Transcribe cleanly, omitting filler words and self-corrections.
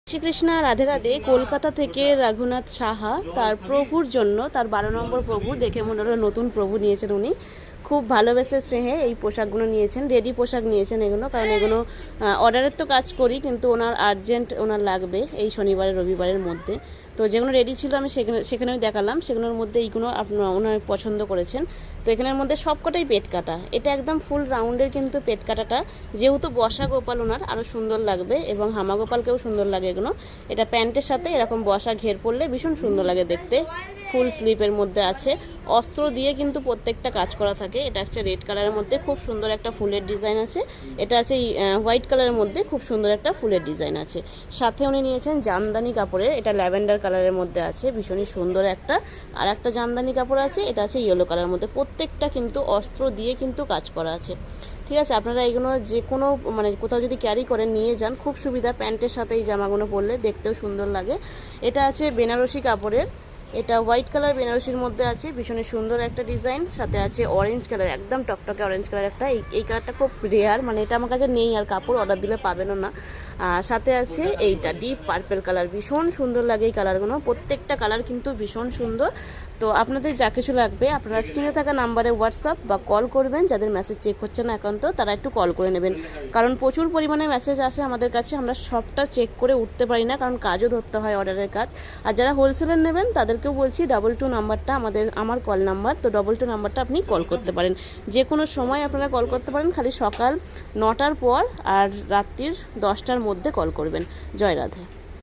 শ্রীকৃষ্ণা রাধে রাধে। কলকাতা থেকে রঘুনাথ সাহা তার প্রভুর জন্য, তার 12 নম্বর প্রভু, দেখে মনে হলো নতুন প্রভু নিয়েছেন উনি। খুব ভালোবেসে স্নেহে এই পোশাকগুলো নিয়েছেন, রেডি পোশাক নিয়েছেন এগুলো, কারণ এগুলো অর্ডারের তো কাজ করি, কিন্তু ওনার আর্জেন্ট ওনার লাগবে এই শনিবার রবিবারের মধ্যে। তো যেগুলো রেডি ছিল আমি সেখানেও দেখালাম, সেগুলোর মধ্যে এইগুলো ওনার পছন্দ করেছেন। তো এখানের মধ্যে সবকটাই পেট কাটা, এটা একদম ফুল রাউন্ডের, কিন্তু পেট কাটাটা যেহেতু বসা গোপাল ওনার আরও সুন্দর লাগবে এবং হামা গোপালকেও সুন্দর লাগে এগুলো। এটা প্যান্টের সাথে এরকম বসা ঘের পরলে ভীষণ সুন্দর লাগে দেখতে। ফুল স্লিপের মধ্যে আছে, অস্ত্র দিয়ে কিন্তু প্রত্যেকটা কাজ করা থাকে। এটা হচ্ছে রেড কালারের মধ্যে খুব সুন্দর একটা ফুলের ডিজাইন আছে। এটা আছে হোয়াইট কালারের মধ্যে খুব সুন্দর একটা ফুলের ডিজাইন আছে। সাথে উনি নিয়েছেন জামদানি কাপড়ের, এটা ল্যাভেন্ডার কালারের মধ্যে আছে, ভীষণই সুন্দর একটা। আর একটা জামদানি কাপড় আছে, এটা আছে ইয়েলো কালারের মধ্যে। প্রত্যেকটা কিন্তু অস্ত্র দিয়ে কিন্তু কাজ করা আছে। ঠিক আছে, আপনারা এগুলো যে কোনো কোথাও যদি ক্যারি করেন নিয়ে যান, খুব সুবিধা। প্যান্টের সাথে এই জামাগুলো পরলে দেখতেও সুন্দর লাগে। এটা আছে বেনারসি কাপড়ের, এটা হোয়াইট কালার বেনারসির মধ্যে আছে, ভীষণ সুন্দর একটা ডিজাইন। সাথে আছে অরেঞ্জ কালার, একদম টকটকে অরেঞ্জ কালার একটা। এই কালারটা খুব রেয়ার, এটা আমার কাছে নেই, আর কাপড় অর্ডার দিলে পাবেনও না। সাথে আছে এইটা ডিপ পার্পেল কালার, ভীষণ সুন্দর লাগে এই কালারগুলো। প্রত্যেকটা কালার কিন্তু ভীষণ সুন্দর। তো আপনাদের যা কিছু লাগবে আপনারা স্ক্রিনে থাকা নাম্বারে হোয়াটসঅ্যাপ বা কল করবেন। যাদের মেসেজ চেক হচ্ছে না একান্ত, তারা একটু কল করে নেবেন, কারণ প্রচুর পরিমাণে মেসেজ আসে আমাদের কাছে, আমরা সবটা চেক করে উঠতে পারি না, কারণ কাজও ধরতে হয়, অর্ডারের কাজ। আর যারা হোলসেলার নেবেন তাদেরকেও বলছি 22 নাম্বারটা আমার কল নাম্বার, তো 22 নাম্বারটা আপনি কল করতে পারেন। যে কোনো সময় আপনারা কল করতে পারেন, খালি সকাল 9টার পর আর রাত্রির 10টার মধ্যে কল করবেন। জয় রাধে।